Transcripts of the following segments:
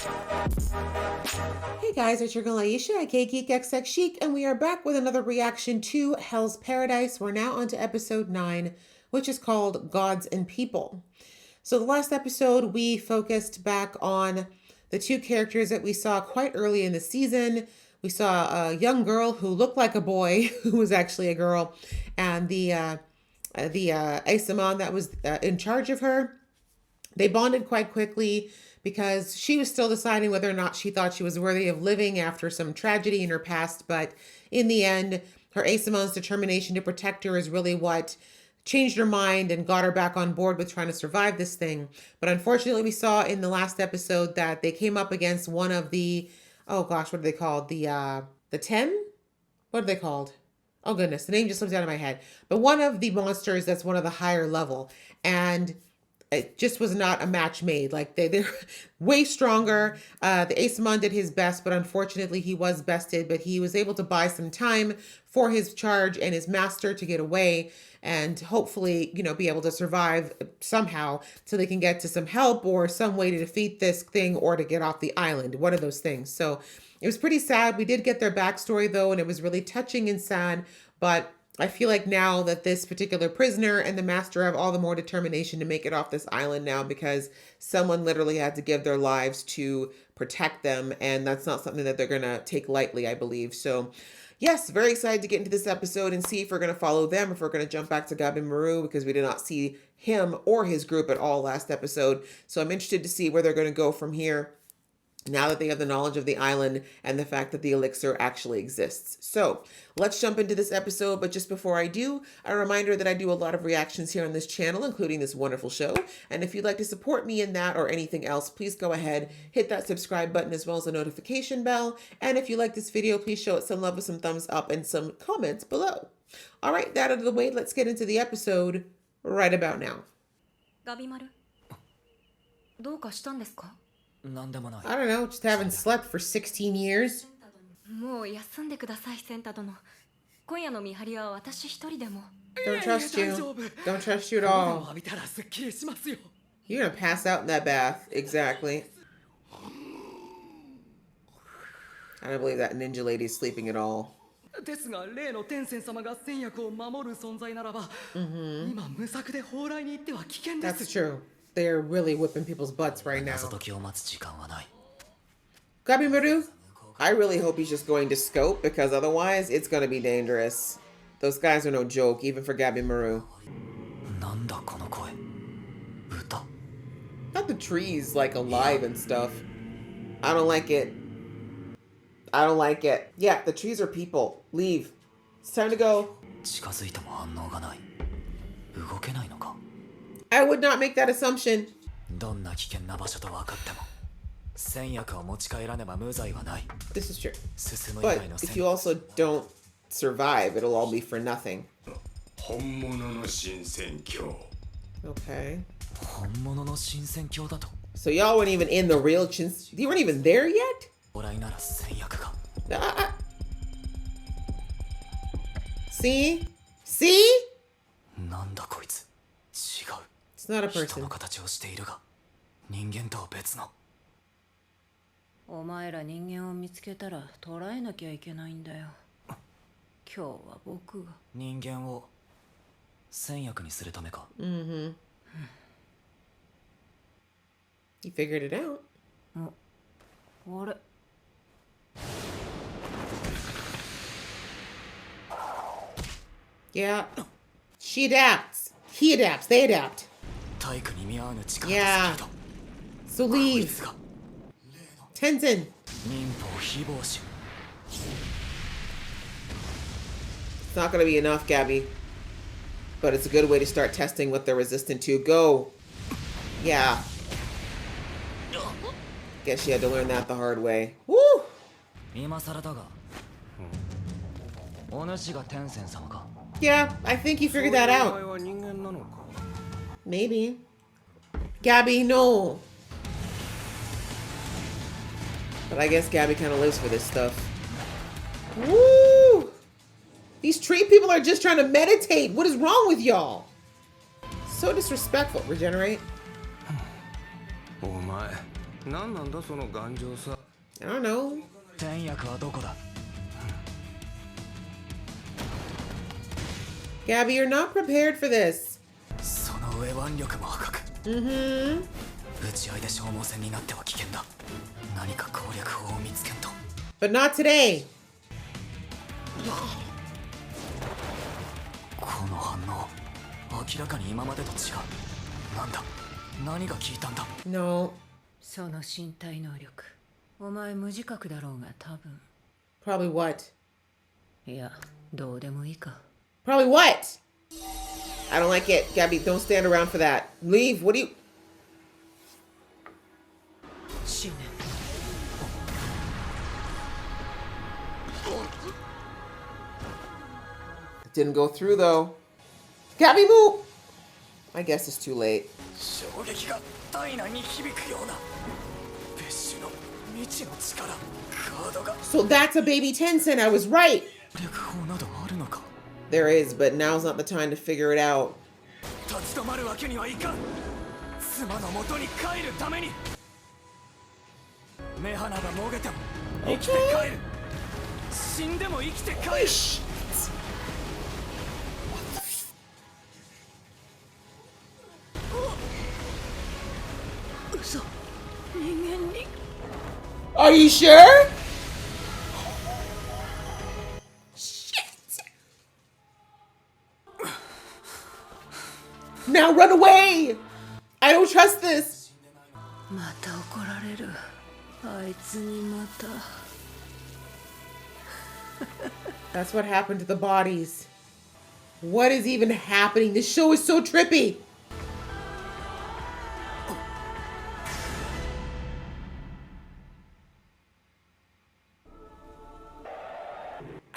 Hey guys, it's your girl Aisha, aka Geek XX Chic, and we are back with another reaction to Hell's Paradise. We're now on to episode 9, which is called Gods and People. So the last episode, we focused back on the two characters that we saw quite early in the season. We saw a young girl who looked like a boy, who was actually a girl, and the Aisaman that was in charge of her. They bonded quite quickly because she was still deciding whether or not she thought she was worthy of living after some tragedy in her past. But in the end, her Aisamon's determination to protect her is really what changed her mind and got her back on board with trying to survive this thing. But unfortunately, we saw in the last episode that they came up against one of the, oh gosh, what are they called? The 10? What are they called? Oh goodness, the name just slips out of my head. But one of the monsters that's one of the higher level. And it just was not a match made. Like they're way stronger. The Aisaman did his best, but unfortunately he was bested, but he was able to buy some time for his charge and his master to get away and hopefully, be able to survive somehow till they can get to some help or some way to defeat this thing or to get off the island. One of those things. So it was pretty sad. We did get their backstory though, and it was really touching and sad, but I feel like now that this particular prisoner and the master have all the more determination to make it off this island now because someone literally had to give their lives to protect them. And that's not something that they're going to take lightly, I believe. So yes, very excited to get into this episode and see if we're going to follow them, if we're going to jump back to Gabimaru because we did not see him or his group at all last episode. So I'm interested to see where they're going to go from here, now that they have the knowledge of the island and the fact that the elixir actually exists. So let's jump into this episode. But just before I do, a reminder that I do a lot of reactions here on this channel, including this wonderful show. And if you'd like to support me in that or anything else, please go ahead, hit that subscribe button as well as the notification bell. And if you like this video, please show it some love with some thumbs up and some comments below. All right, that out of the way, let's get into the episode right about now. Gabimaru, どうかしたんですか? I don't know, just haven't slept for 16 years. もう休んでください、センタ殿。今夜の見張りは私一人でも。Don't trust you. Don't trust you at all. You're gonna pass out in that bath. Exactly. I don't believe that ninja lady's sleeping at all. ですが例の天仙様が戦薬を守る存在ならば、今無策で蓬莱に行っては危険です。 That's true. They're really whipping people's butts right now. Gabimaru, I really hope he's just going to scope because otherwise it's going to be dangerous. Those guys are no joke, even for Gabimaru. Not the trees like alive and stuff. I don't like it. I don't like it. Yeah, the trees are people. Leave. It's time to go. I would not make that assumption. This is true. But if you also don't survive, it'll all be for nothing. Okay. So y'all weren't even in the real you weren't even there yet? See? See? It's not a person. お前ら人間を見つけたら捕らえなきゃいけないんだよ。今日は僕が人間を戦薬にするためか。He figured it out. あれ Yeah. She adapts. He adapts. They adapt. Yeah. So leave. Tenzin. It's not going to be enough, Gabby. But it's a good way to start testing what they're resistant to. Go. Yeah. Guess she had to learn that the hard way. Woo! Yeah, I think he figured that out. Maybe. Gabby, no. But I guess Gabby kind of lives for this stuff. Woo! These tree people are just trying to meditate. What is wrong with y'all? So disrespectful. Regenerate. 何なんだその頑丈さ。 I don't know. 天薬はどこだ？ Gabby, you're not prepared for this. その上腕力も破格。Mm-hmm. 打ち合いで消耗戦になっては危険だ。何か攻略法を見つけんと。 But not today. この反応、明らかに今までと違う。なんだ？何が効いたんだ？ No. その身体能力、お前無自覚だろうが多分。 Probably what? いや、どうでもいいか。 Probably what? I don't like it. Gabby, don't stand around for that. Leave. What do you... 死ね。 Didn't go through, though. Gabby, move! I guess it's too late. 衝撃が体内に響くような別種の未知の力。カードが So that's a baby Tencent. I was right. 攻略法などあるのか？ There is, but now's not the time to figure it out. 立ち止まるわけにはいかん。妻の元に帰るために。目鼻がもげても生きて帰る。死んでも生きて帰る。 嘘、人間に。 Are you sure? Shit! Now run away! I don't trust this. また怒られる。あいつにまた。 That's what happened to the bodies. What is even happening? This show is so trippy.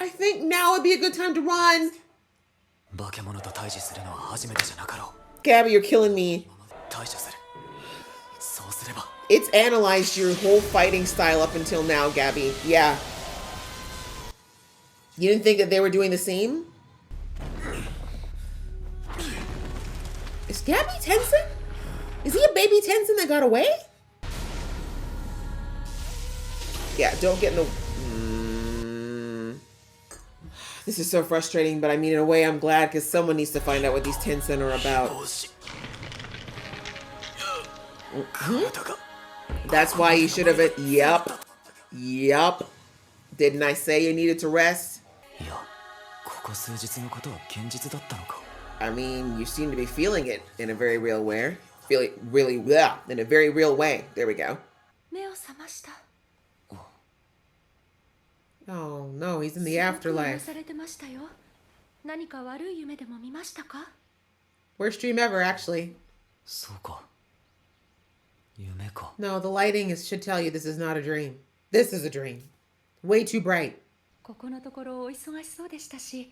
I think now would be a good time to run. 化け物と対峙するのは初めてじゃなかろう。 Gabby, you're killing me. 対処する。そうすれば。 It's analyzed your whole fighting style up until now, Gabby. Yeah. You didn't think that they were doing the same? Is Gabby Tencent? Is he a baby Tencent that got away? Yeah, don't get in the... This is so frustrating, but I mean, in a way, I'm glad because someone needs to find out what these Tencent are about. That's why you should have... Yep. Yep. Didn't I say you needed to rest? いや、ここ数日のことは現実だったのか。 I mean, you seem to be feeling it in a very real way. Feeling really, yeah, in a very real way. There we go. 目を覚ました。 Oh no, he's in the すごく afterlife. 癒されてましたよ。何か悪い夢でも見ましたか？ Worst dream ever, actually. そうか。夢か。 No, the lighting should tell you this is not a dream. This is a dream. Way too bright. ここのところお忙しそうでしたし、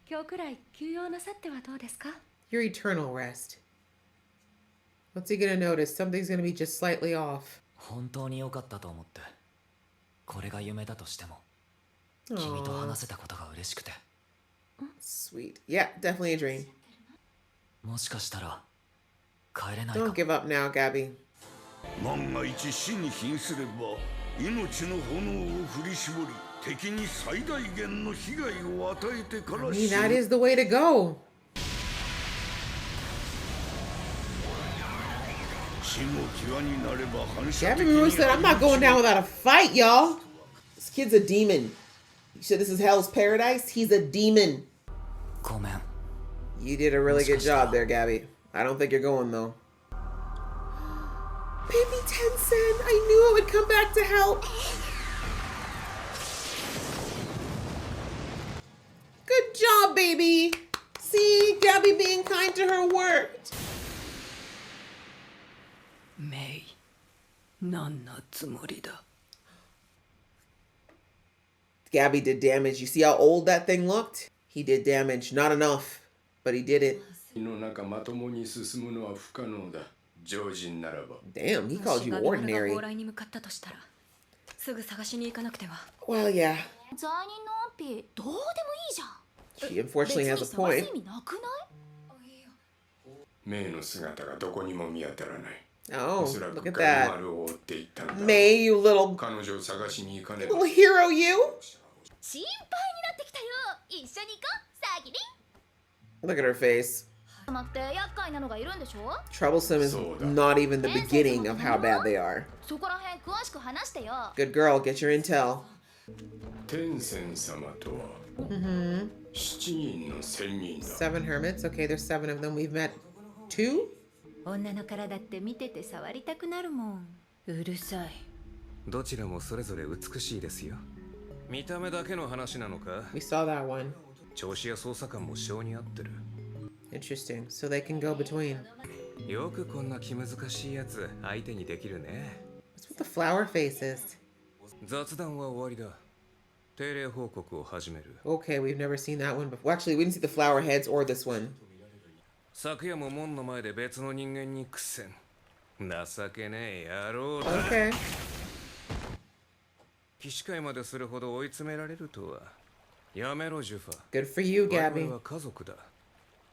今日くらい休養なさってはどうですか？ Your eternal rest. What's he gonna notice? Something's gonna be just slightly off. 本当に良かったと思って。これが夢だとしても、君と Aww, 話せたことが嬉しくて。 sweet. Yeah, definitely a dream. もしかしたら帰れないか Don't も。 give up now, Gabby. 万が一死に瀕すれば命の炎を振り絞り敵に最大限の被害を与えてか I ら mean, 死 that ぬ is the way to go. 死の際になれば反射的 Gabimaru に said, I'm not going down without a fight, y'all. This kid's a demon. You said this is hell's paradise? He's a demon. ごめん。 You did a really good job there, Gabby. I don't think you're going, though. Baby Tencent, I knew it would come back to help. Good job, baby. See, Gabby being kind to her worked. メイ、何のつもりだ。 Gabby did damage. You see how old that thing looked? He did damage. Not enough, but he did it. 火の中まともに進むのは不可能だ。常人ならば。 Damn, he も called し you ガビマルが ordinary. 蓬莱に向かったとしたら、すぐ探しに行かなくては。 Well, yeah. 罪人の安否どうでもいいじゃん。 She unfortunately has a 別に探す point. 意味なくない？メイの姿がどこにも見当たらない。Oh, おそらく look at ガビ that. マルを追っていったんだ。 May, you little 彼女を探しに行かねば。 little hero, you. 心配になってきたよ。一緒に行こう、サギリン。 Look at her face. 様って厄介なのがいるんでしょ。 Troublesome is not even the beginning of how bad they are. そこら辺詳しく話してよ。 Good girl, get your intel. 天仙様とは、7人の仙人だ。 7 hermits. Okay, there's 7 of them. We've met 2? 女の体って見てて触りたくなるもん。うるさい。どちらもそれぞれ美しいですよ。見た目だけの話なのか。 We saw that one. 調子や操作感も性に合ってる。 Interesting. So they can go between. よくこんな気難しいやつ相手にできるね。 What's with the flower faces? 雑談は終わりだ。定例報告を始める。 Okay, we've never seen that one before. Actually, we didn't see the flower heads or this one. 昨夜も門の前で別の人間に苦戦。情けねえ野郎だ。 Okay. 騎士会までするほど追い詰められるとは。やめろ、ジュファ。 Good for you, 我々 Gabby. は家族だ。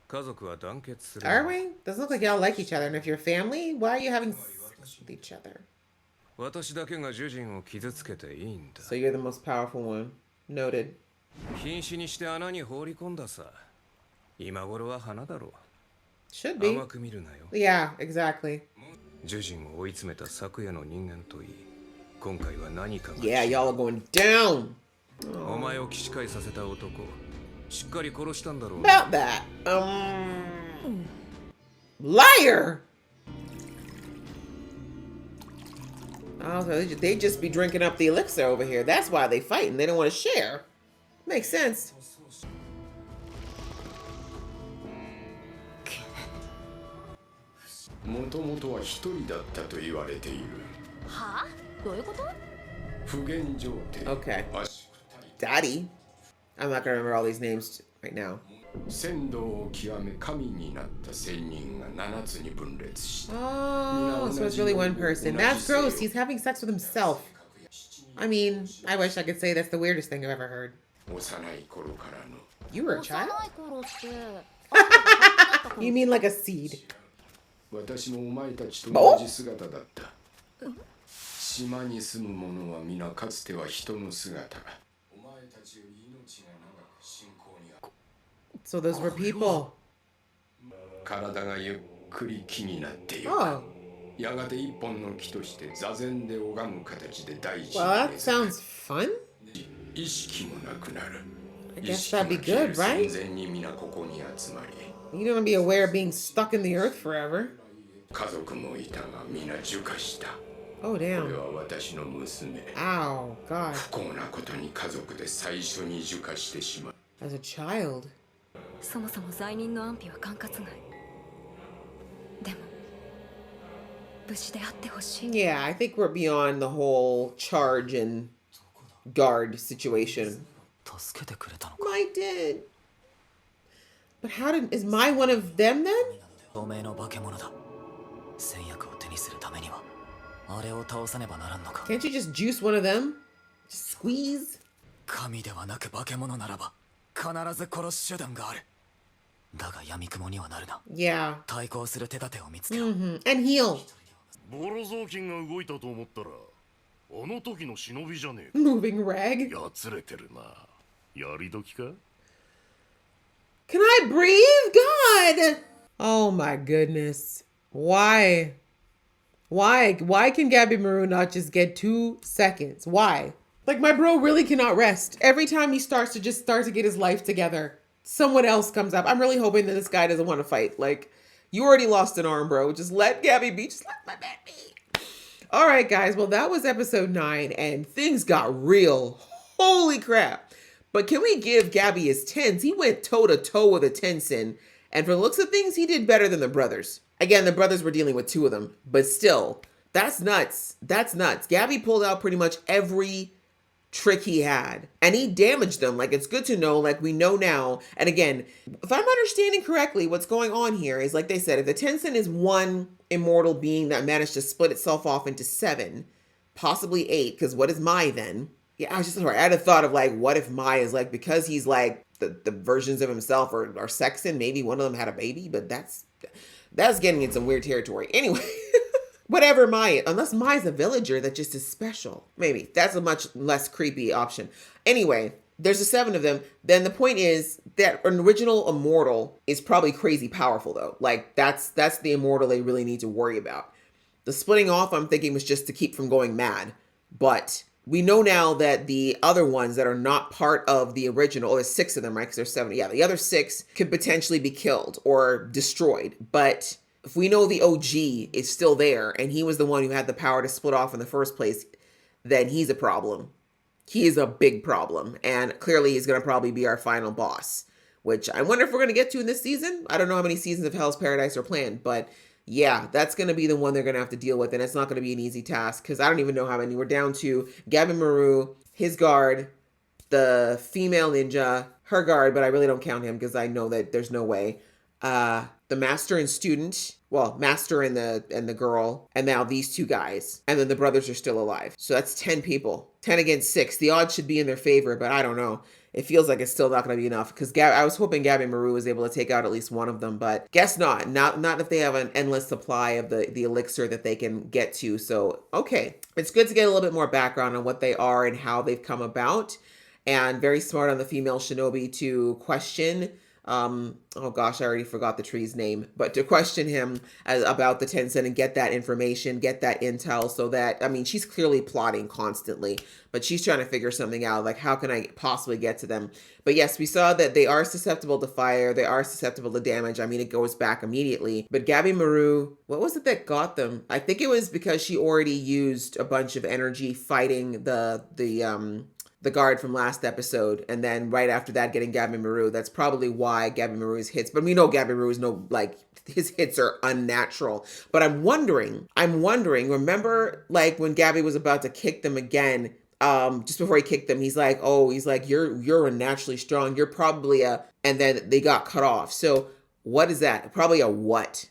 家族は団結する。 Are we? Doesn't look like y'all like each other. And if you're family, why are you having sex with each other? 私だけが主人を傷つけていいんだ。 So you're the most powerful one. Noted. 瀕死にして穴に放り込んださ。今頃は花だろう。 Should be. 甘く見るなよ。 Yeah, exactly. 主人を追い詰めた昨夜の人間といい。今回は何かが。 Yeah, y'all are going down. お前を起死回させた男。しっかり殺したんだろう。 About that. Liar! Oh, so they just be drinking up the elixir over here. That's why they fighting. They don't want to share. Makes sense. もともとは一人だったと言われている。はあ、どういうこと。不言状態。 Okay. 足 Daddy. I'm not gonna remember all these names right now. 仙道を極め神になった仙人が7つに分裂した。 Oh, so it's really one person. That's gross. He's having sex with himself. I mean, I wish I could say that's the weirdest thing I've ever heard. 幼い頃からの You were a child? 幼い頃って。 You mean like a seed? 私もお前たちと同じ姿だった。島に住む者は皆かつては人の姿。お前たちより命が長く信仰にある。 So those were people. 体がゆっくり木になっている。 Oh. やがて一本の木として座禅で拝む形で大地に Well, that sounds fun. 意識もなくなる。 I guess that'd be good, right? 戦前に皆ここに集まり。 You don't want to be aware of being stuck in the earth forever. 家族もいたが皆受化した。 Oh, これ damn. は私の娘。 Ow, God. 不幸なことに家族で最初に受化してしまう。 As a child. そもそも罪人の安否は管轄外。でも無事であってほしい。 Yeah, I think we're beyond the whole charge and guard situation. 助けてくれたのか。 My did. But how did... Is my one of them then? 透明の化け物だ。戦薬を手にするためにはあれを倒さねばならんのか。 Can't you just juice one of them? Just squeeze? 神ではなく化け物ならば必ず殺す手段がある。だが闇雲にはなるな。 Yeah. 対抗する手立てを見つけろ。 And heal. ボロ雑巾が動いたと思ったらあの時の忍びじゃねえ。 Moving rag. やつれてるな。やり時か。 Can I breathe? God! Oh my goodness. Why? Why can Gabimaru not just get 2 seconds? Why? Like, my bro really cannot rest. Every time he starts to get his life together, someone else comes up. I'm really hoping that this guy doesn't want to fight. Like, you already lost an arm, bro. Just let Gabby be. Just let my man be. All right, guys. Well, that was episode 9, and things got real. Holy crap. But can we give Gabby his 10s? He went toe-to-toe with a Tenzin, and for the looks of things, he did better than the brothers. Again, the brothers were dealing with 2 of them, but still, that's nuts. That's nuts. Gabby pulled out pretty much every trick he had, and he damaged them. Like, it's good to know, like, we know now. And again, if I'm understanding correctly, what's going on here is, like they said, if the Tenzin is one immortal being that managed to split itself off into 7, possibly 8, because what is Mai then? Yeah, I had a thought of, like, what if Mai is, like, because he's, like, the versions of himself are sexing, maybe one of them had a baby, but that's getting in some weird territory. Anyway, Whatever Mai, unless Mai's a villager that just is special. Maybe. That's a much less creepy option. Anyway, there's the 7 of them. Then the point is that an original immortal is probably crazy powerful though. Like that's the immortal they really need to worry about. The splitting off, I'm thinking, was just to keep from going mad. But we know now that the other ones that are not part of the original, there's 6 of them, right? Because there's 7. Yeah, the other 6 could potentially be killed or destroyed. But if we know the OG is still there and he was the one who had the power to split off in the first place, then he's a problem. He is a big problem. And clearly he's going to probably be our final boss, which I wonder if we're going to get to in this season. I don't know how many seasons of Hell's Paradise are planned, but yeah, that's going to be the one they're going to have to deal with. And it's not going to be an easy task because I don't even know how many. We're down to Gabimaru, his guard, the female ninja, her guard, but I really don't count him because I know that there's no way. The master and student, well, master and the girl, and now these 2 guys, and then the brothers are still alive. So that's 10 people, 10 against 6. The odds should be in their favor, but I don't know. It feels like it's still not going to be enough because I was hoping Gabimaru was able to take out at least one of them, but guess not. Not if they have an endless supply of the elixir that they can get to. So, okay. It's good to get a little bit more background on what they are and how they've come about. And very smart on the female shinobi to question oh gosh, I already forgot the tree's name, but to question him about the Tencent and get that information, get that intel so that, I mean, she's clearly plotting constantly, but she's trying to figure something out, like how can I possibly get to them? But yes, we saw that they are susceptible to fire, they are susceptible to damage. I mean, it goes back immediately. But Gabimaru, what was it that got them? I think it was because she already used a bunch of energy fighting the guard from last episode, and then right after that getting Gabimaru. That's probably why Gabimaru's hits, but we know Gabimaru's his hits are unnatural. But I'm wondering, remember like when Gabby was about to kick them again, just before he kicked them, he's like, you're unnaturally strong. You're probably and then they got cut off. So what is that? Probably a what?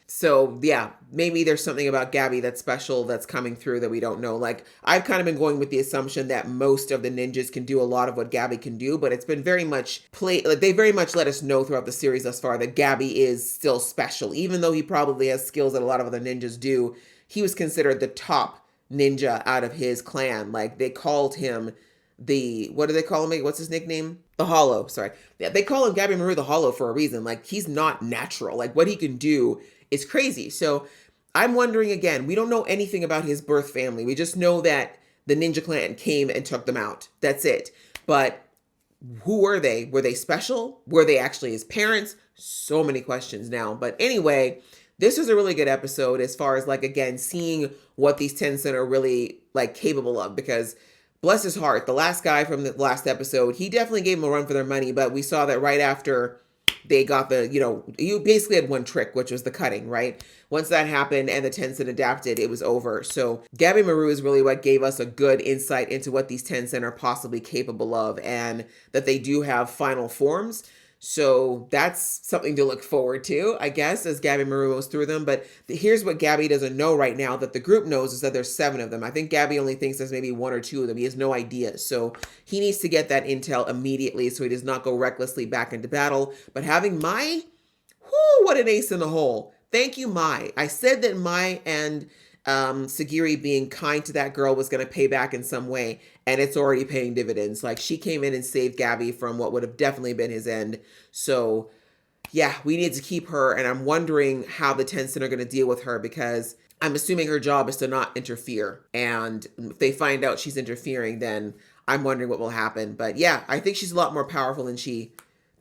So yeah, maybe there's something about Gabby that's special that's coming through that we don't know. Like I've kind of been going with the assumption that most of the ninjas can do a lot of what Gabby can do, but it's been very much they very much let us know throughout the series thus far that Gabby is still special. Even though he probably has skills that a lot of other ninjas do, he was considered the top ninja out of his clan. Like they called him what do they call him? What's his nickname? The Hollow, sorry. Yeah, they call him Gabimaru the Hollow for a reason. Like he's not natural. Like what he can do is crazy. So I'm wondering again, we don't know anything about his birth family. We just know that the ninja clan came and took them out. That's it. But who were they? Were they special? Were they actually his parents? So many questions now. But anyway, this was a really good episode as far as like, again, seeing what these Tencent are really like capable of, because bless his heart, the last guy from the last episode, he definitely gave them a run for their money, but we saw that right after they got you basically had one trick, which was the cutting, right? Once that happened and the Tencent adapted, it was over. So Gabimaru is really what gave us a good insight into what these Tencent are possibly capable of and that they do have final forms. So that's something to look forward to, I guess, as Gabimaru goes through them. But here's what Gabby doesn't know right now that the group knows is that there's 7 of them. I think Gabby only thinks there's maybe 1 or 2 of them. He has no idea. So he needs to get that intel immediately so he does not go recklessly back into battle. But having Mai, what an ace in the hole. Thank you, Mai. I said that Mai and Sagiri being kind to that girl was going to pay back in some way, and it's already paying dividends. Like she came in and saved Gabby from what would have definitely been his end. So yeah, we need to keep her, and I'm wondering how the Tencent are going to deal with her, because I'm assuming her job is to not interfere, and if they find out she's interfering, then I'm wondering what will happen. But yeah, I think she's a lot more powerful than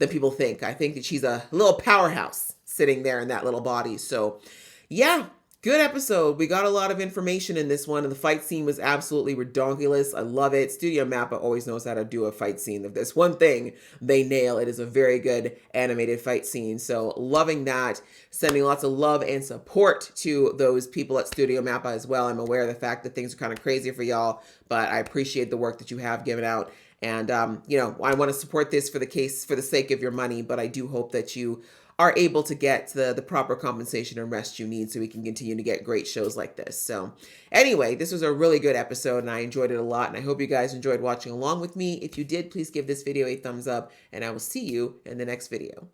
people think. I think that she's a little powerhouse sitting there in that little body. So yeah, good episode. We got a lot of information in this one, and the fight scene was absolutely redonkulous. I love it. Studio Mappa always knows how to do a fight scene. If there's one thing they nail, it is a very good animated fight scene. So loving that. Sending lots of love and support to those people at Studio Mappa as well. I'm aware of the fact that things are kind of crazy for y'all, but I appreciate the work that you have given out. And, I want to support this for the sake of your money, but I do hope that you are able to get the proper compensation and rest you need so we can continue to get great shows like this. So anyway, this was a really good episode and I enjoyed it a lot, and I hope you guys enjoyed watching along with me. If you did, please give this video a thumbs up, and I will see you in the next video.